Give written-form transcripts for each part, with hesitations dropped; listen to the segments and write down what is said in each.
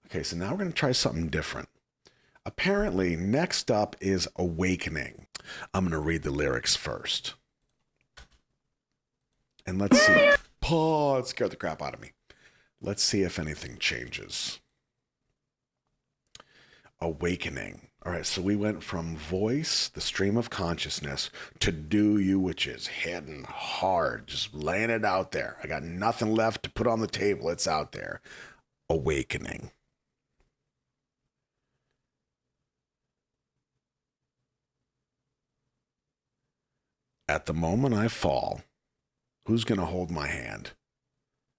Okay, so now we're going to try something different. Apparently, next up is Awakening. I'm going to read the lyrics first. And let's see. Oh, it scared the crap out of me. Let's see if anything changes. Awakening. All right, so we went from voice, the stream of consciousness, to do you, which is hitting hard, just laying it out there. I got nothing left to put on the table. It's out there. Awakening. At the moment I fall, who's going to hold my hand?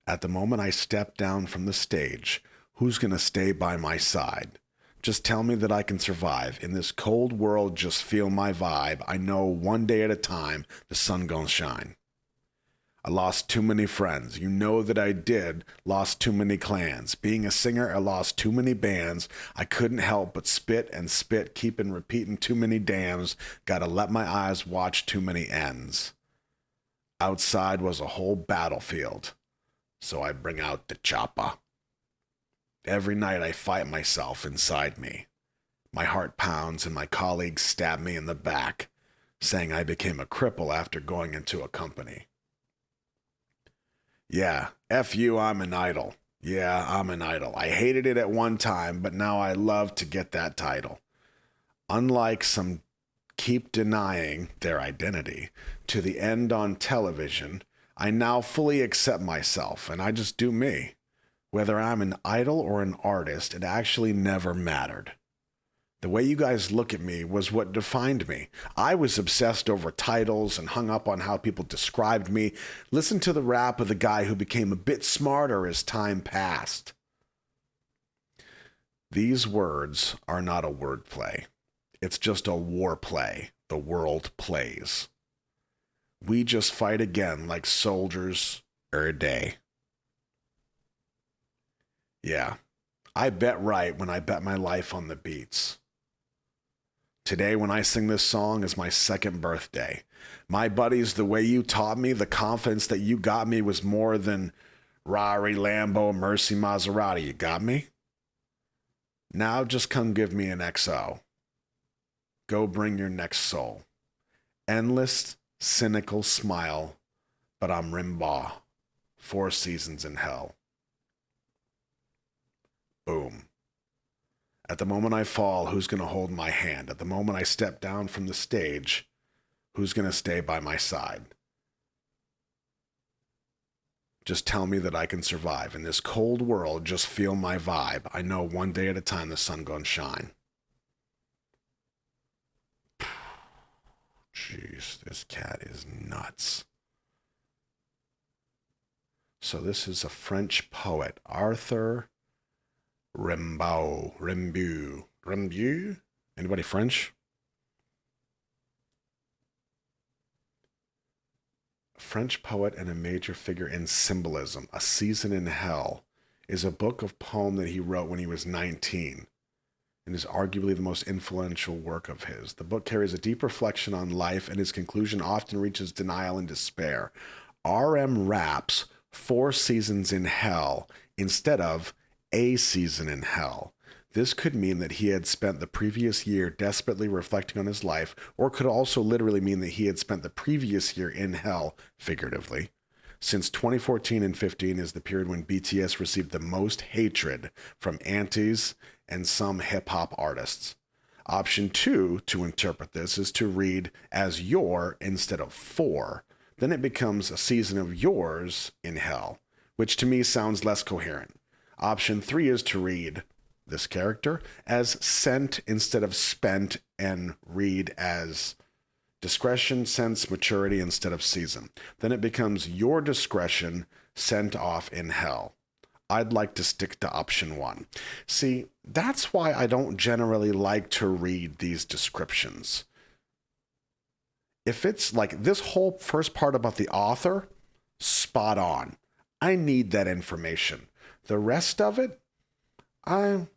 At the moment I step down from the stage, who's going to stay by my side? Just tell me that I can survive. In this cold world, just feel my vibe. I know one day at a time, the sun gonna shine. I lost too many friends. You know that I did. Lost too many clans. Being a singer, I lost too many bands. I couldn't help but spit and spit, keeping repeating too many dams. Gotta let my eyes watch too many ends. Outside was a whole battlefield, so I bring out the chopper. Every night I fight myself inside me. My heart pounds and my colleagues stab me in the back, saying I became a cripple after going into a company. Yeah, F you, I'm an idol. Yeah, I'm an idol. I hated it at one time, but now I love to get that title. Unlike some keep denying their identity to the end on television, I now fully accept myself and I just do me. Whether I'm an idol or an artist, it actually never mattered. The way you guys look at me was what defined me. I was obsessed over titles and hung up on how people described me. Listen to the rap of the guy who became a bit smarter as time passed. These words are not a wordplay. It's just a war play the world plays. We just fight again like soldiers every day. Yeah, I bet right when I bet my life on the beats. Today, when I sing this song, is my second birthday. My buddies, the way you taught me, the confidence that you got me was more than Rari, Lambo, Mercy, Maserati. You got me? Now just come give me an XO. Go bring your next soul. Endless, cynical smile, but I'm Rimbaugh. 4 seasons in hell. Boom. At the moment I fall, who's going to hold my hand? At the moment I step down from the stage, who's going to stay by my side? Just tell me that I can survive. In this cold world, just feel my vibe. I know one day at a time the sun gonna shine. Jeez, this cat is nuts. So this is a French poet, Arthur Rimbaud. Anybody French? A French poet and a major figure in symbolism. A Season in Hell is a book of poem that he wrote when he was 19 and is arguably the most influential work of his. The book carries a deep reflection on life, and his conclusion often reaches denial and despair. R.M. raps 4 seasons in hell instead of a season in hell. This could mean that he had spent the previous year desperately reflecting on his life, or could also literally mean that he had spent the previous year in hell, figuratively. Since 2014 and 15 is the period when BTS received the most hatred from antis and some hip-hop artists. Option 2 to interpret this is to read as your instead of for. Then it becomes a season of yours in hell, which to me sounds less coherent. Option 3 is to read this character as sent instead of spent, and read as discretion, sense, maturity instead of season. Then it becomes your discretion sent off in hell. I'd like to stick to option 1. See, that's why I don't generally like to read these descriptions. If it's like this whole first part about the author, spot on. I need that information. The rest of it, I'd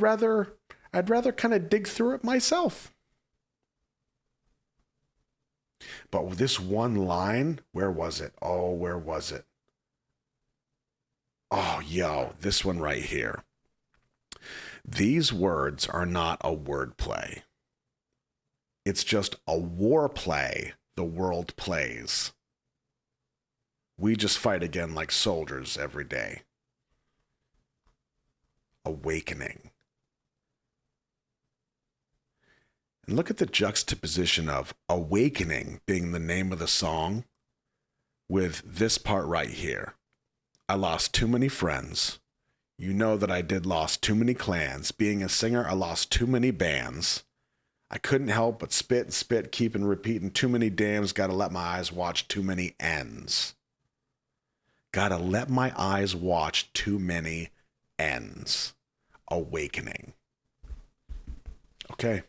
rather kind of dig through it myself. But with this one line, where was it? Oh, where was it? Oh, yo, this one right here. These words are not a word play. It's just a war play the world plays. We just fight again like soldiers every day. Awakening. And look at the juxtaposition of awakening being the name of the song with this part right here. I lost too many friends. You know that I did lost too many clans. Being a singer, I lost too many bands. I couldn't help but spit and spit, keeping repeating too many dams. Gotta let my eyes watch too many ends. Gotta let my eyes watch too many ends. Awakening. Okay.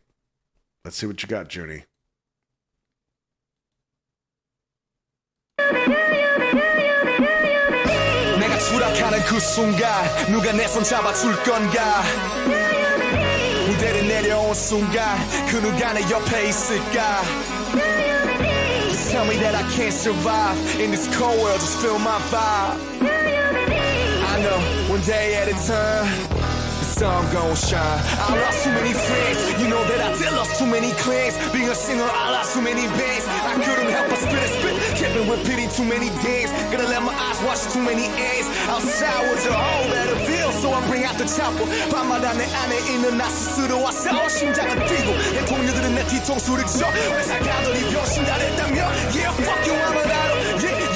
Let's see what you got, Junie. 내가 추락하는 그 순간 누가 내 손 잡아줄 건가 무대를 내려온 순간 그 누가 내 옆에 있을까 Tell me that I can't survive in this cold world, just feel my vibe I know, one day at a time the sun gon' shine I lost too many friends, you know that I did lost too many clans Being a singer, I lost too many bands I couldn't help but spit and spit Kept repeating too many days Gonna let my eyes watch too many ends Outside was a whole battlefield So I bring out the chopper 밤마다 내 안에 있는 나 스스로와 싸워 심장은 뛰고 내 동료들은 내 뒤통수를 쳐 회사 가더니 병신 다 됐다며 Yeah, fuck you, I'm an idol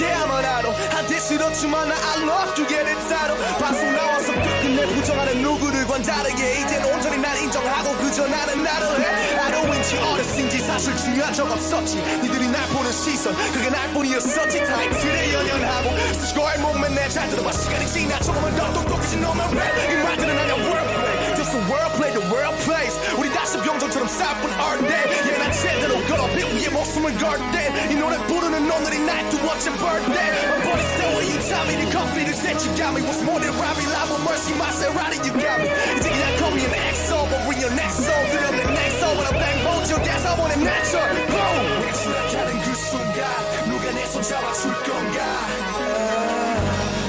Yeah, I'm an idol 한때 싫었지만 나 I love to get it title 방송 나와서 끝끝내 부정하는 누구를 관다르게 이젠 온전히 날 인정하고 그저 나는 나를 해 아로인지 어렸인지 사실 중요한 적 없었지 니들이 날 보는 시선 그게 날 뿐이었었지 타이틀에 연연하고 스스로의 몸에 내 잘 들어봐 시간이 지나 조금은 더 똑똑해진 놈의 랩 이 말들은 아니야 wordplay Just a wordplay the world plays 우리 다시 병정처럼 싸뿐 all day yeah 난 제대로 걸어 빛 위에 목숨을 걸때 이 노래 부르는 놈들이 날 두 번째 birthday My body still where you tell me the confidence that you got me what's more than robbery love or mercy Maserati you got me 이제 그냥 call me an XO but bring your next soul 그럼 내 next soul when I bang bolt your gas I want it natural boom 내 추락하는 그 순간 누가 내 손 잡아줄 건가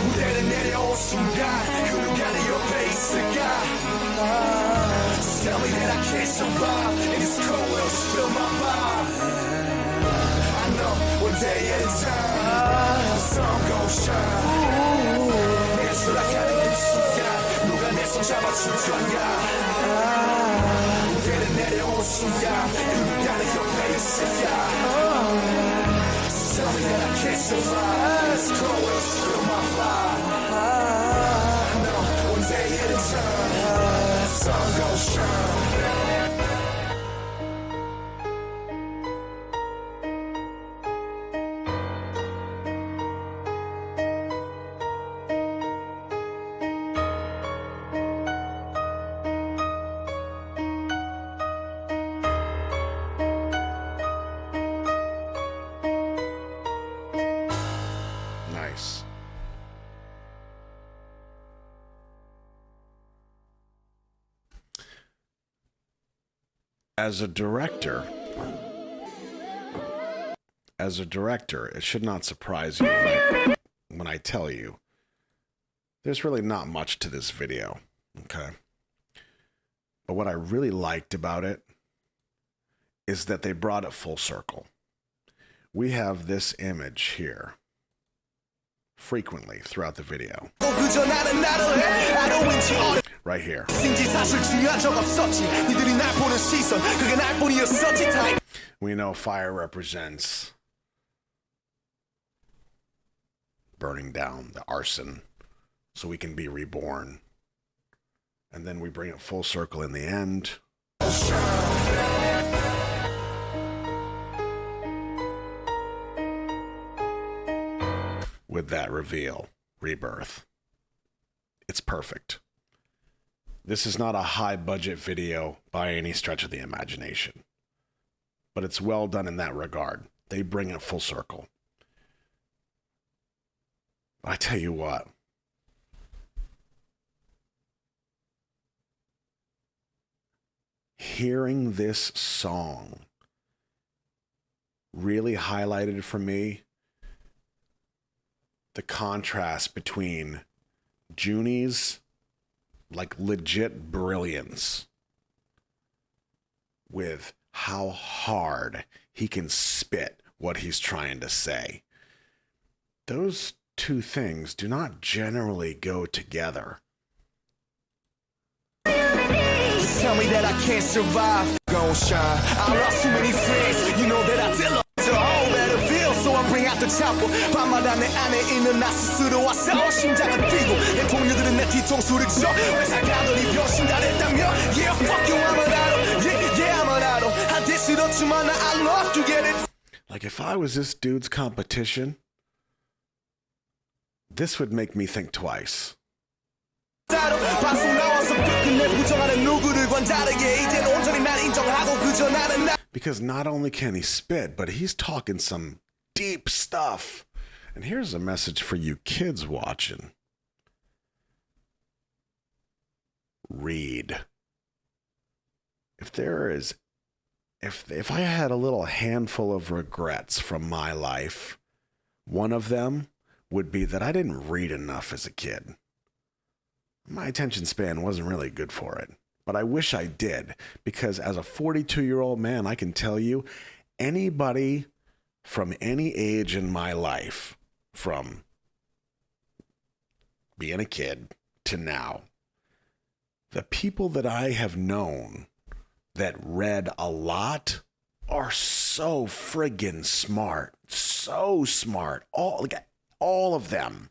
무대를 내려온 순간 그 누가 내 옆에 있을까 Tell me that I can't survive in this cold world just feel my vibe I know one day at a time the sun gon' shine 내가 추락하는 그 순간 누가 내 손 잡아줄 건가 무대를 내려온 순간 그 누가 내 옆에 있을까 Tell me that I can't survive in this cold world just feel my vibe I know one day at a time the sun gon' shine Nice. As a director, it should not surprise you when I tell you there's really not much to this video, okay? But what I really liked about it is that they brought it full circle. We have this image here frequently throughout the video. Right here. We know fire represents burning down, the arson, so we can be reborn. And then we bring it full circle in the end. With that reveal, rebirth. It's perfect. This is not a high budget video by any stretch of the imagination, but it's well done in that regard. They bring it full circle. I tell you what, hearing this song really highlighted for me the contrast between Junie's like legit brilliance with how hard he can spit what he's trying to say. Those two things do not generally go together. Tell me that I can't survive. Gon' shine. I lost too many friends. You know that I did love to all battlefield. So I bring out the chopper. 밤마다 내 안에 있는 나 스스로와 싸워 심장을 뛰고 내 동료들은 내 뒤통수를 쳐. 회사 가더니 병신 다 됐다며. Yeah, fuck you, I'm an idol. Yeah, I'm an idol. 한테 싫었지만 I love to get it. Like if I was this dude's competition, this would make me think twice. Because not only can he spit, but he's talking some deep stuff. And here's a message for you kids watching. Read. If I had a little handful of regrets from my life, one of them would be that I didn't read enough as a kid. My attention span wasn't really good for it, but I wish I did, because as a 42-year-old man, I can tell you, anybody from any age in my life, from being a kid to now, the people that I have known that read a lot are so friggin' smart, so smart, all of them.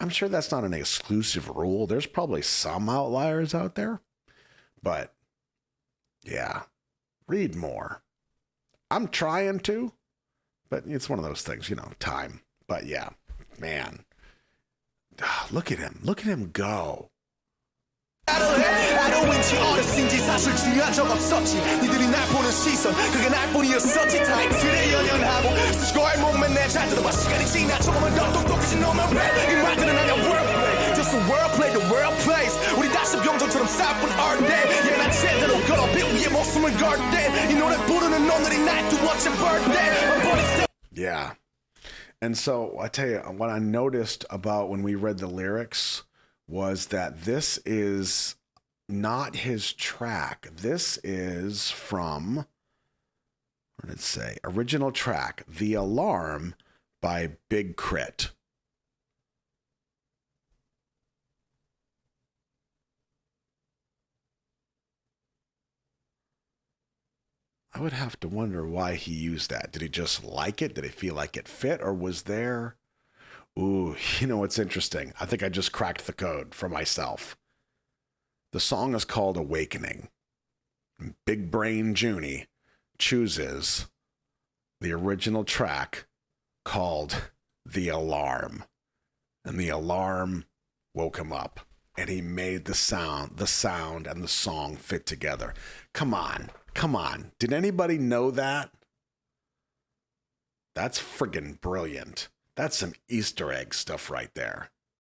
I'm sure that's not an exclusive rule. There's probably some outliers out there. But, yeah, read more. I'm trying to, but it's one of those things, time. But, yeah, man, look at him. Look at him go. 왠지 어렸은지 사실 중요한 적 없었지 니들이 날 보는 시선 그게 날 뿐이었었지 타이틀에 연연하고 스스로의 몸에 내 잘 들어봐 시간이 지나 조금은 더 똑똑해진 놈의 랩 이 말들은 아니야 wordplay just the wordplay the world plays 우리 다시 병정처럼 싸뿐 all day 얘 난 제대로 걸어 빛 위에 목숨을 걸 때 이 노래 부르는 놈들이 날 두어째 birthday Yeah. And so I tell you what I noticed about when we read the lyrics was that this is not his track. This is from, what did it say? Original track, The Alarm by Big Crit. I would have to wonder why he used that. Did he just like it? Did he feel like it fit? Or was there... Ooh, what's interesting? I think I just cracked the code for myself. The song is called Awakening. Big Brain Junie chooses the original track called The Alarm. And the alarm woke him up. And he made the sound and the song fit together. Come on. Did anybody know that? That's friggin' brilliant. That's some Easter egg stuff right there.